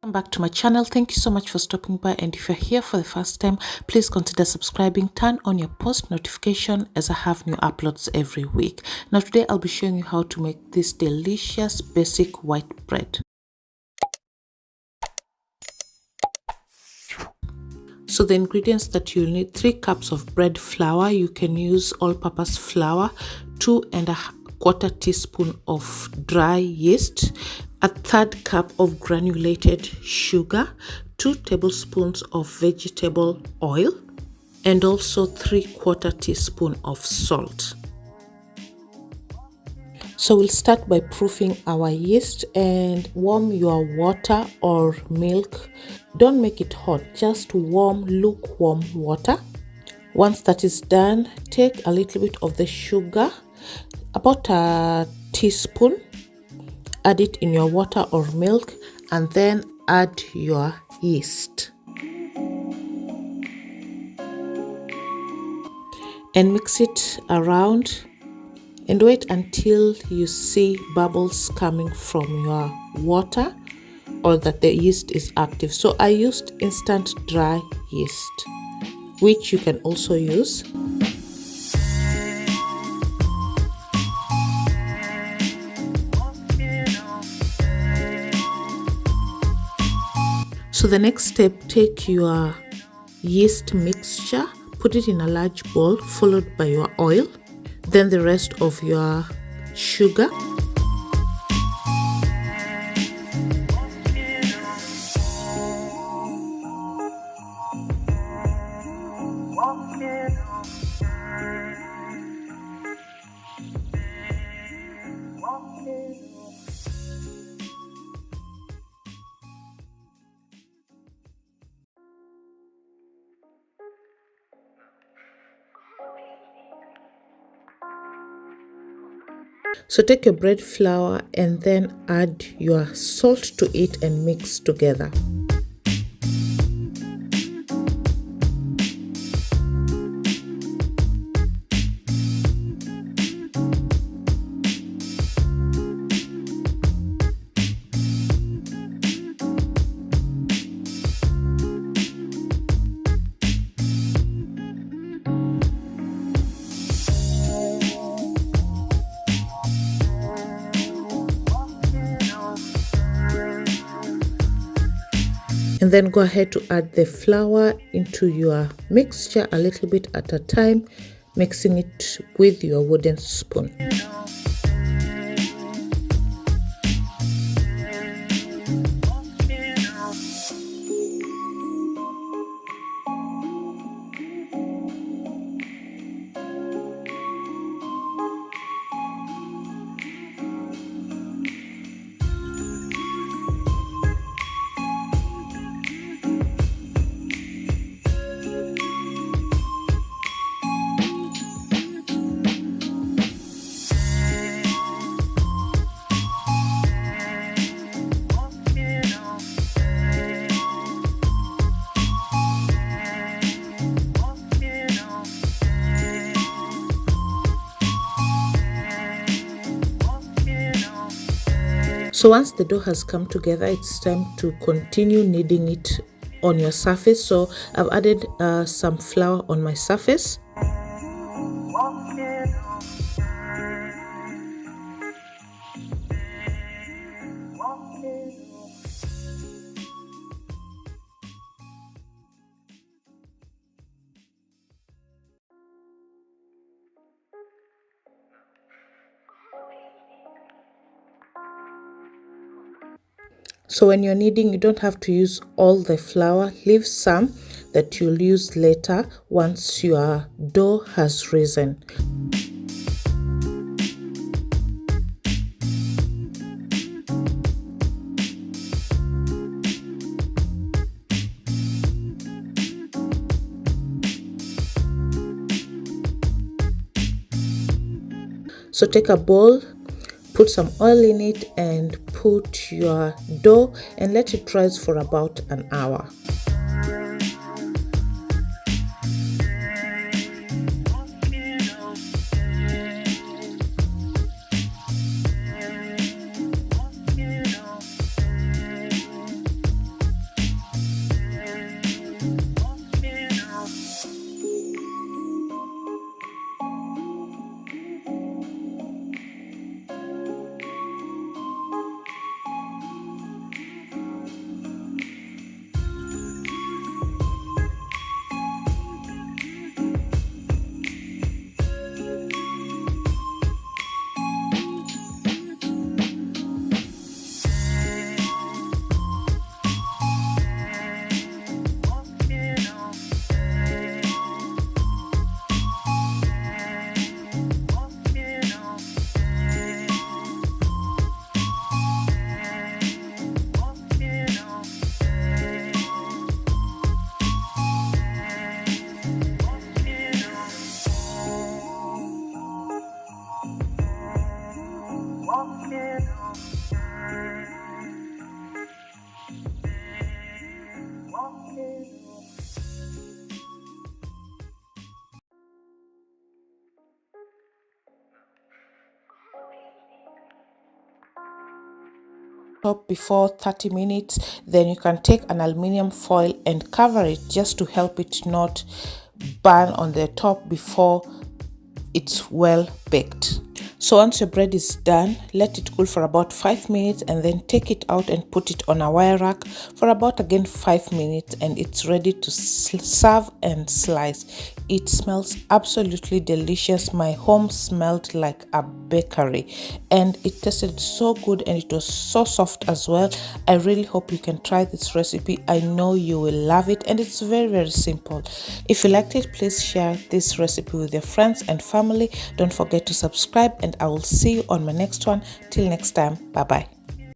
Welcome back to my channel. Thank you so much for stopping by, and if you're here for the first time, please consider subscribing. Turn on your post notification as I have new uploads every week. Now today I'll be showing you how to make this delicious basic white bread. So the ingredients that you'll need: 3 cups of bread flour. You can use all-purpose flour, 2 1/4 teaspoon of dry yeast, a 1/3 cup of granulated sugar, 2 tablespoons of vegetable oil, and also 3/4 teaspoon of salt. So we'll start by proofing our yeast, and warm your water or milk. Don't make it hot, just warm, lukewarm water. Once that is done, take a little bit of the sugar, about a teaspoon, add it in your water or milk, and then add your yeast and mix it around and wait until you see bubbles coming from your water or that the yeast is active. So I used instant dry yeast, which you can also use. So the next step, take your yeast mixture, put it in a large bowl, followed by your oil, then the rest of your sugar. So take your bread flour and then add your salt to it and mix together. And then go ahead to add the flour into your mixture a little bit at a time, mixing it with your wooden spoon. So once the dough has come together, it's time to continue kneading it on your surface. So I've added some flour on my surface. So when you're kneading, you don't have to use all the flour. Leave some that you'll use later once your dough has risen. So take a bowl, put some oil in it and put your dough and let it rise for about an hour. Top before 30 minutes, then you can take an aluminium foil and cover it just to help it not burn on the top before it's well baked. So once your bread is done, let it cool for about 5 minutes and then take it out and put it on a wire rack for about again 5 minutes, and it's ready to serve and slice. It smells absolutely delicious. My home smelled like a bakery and it tasted so good and it was so soft as well. I really hope you can try this recipe. I know you will love it and it's very simple. If you liked it, please share this recipe with your friends and family. Don't forget to subscribe and I will see you on my next one. Till next time, bye bye.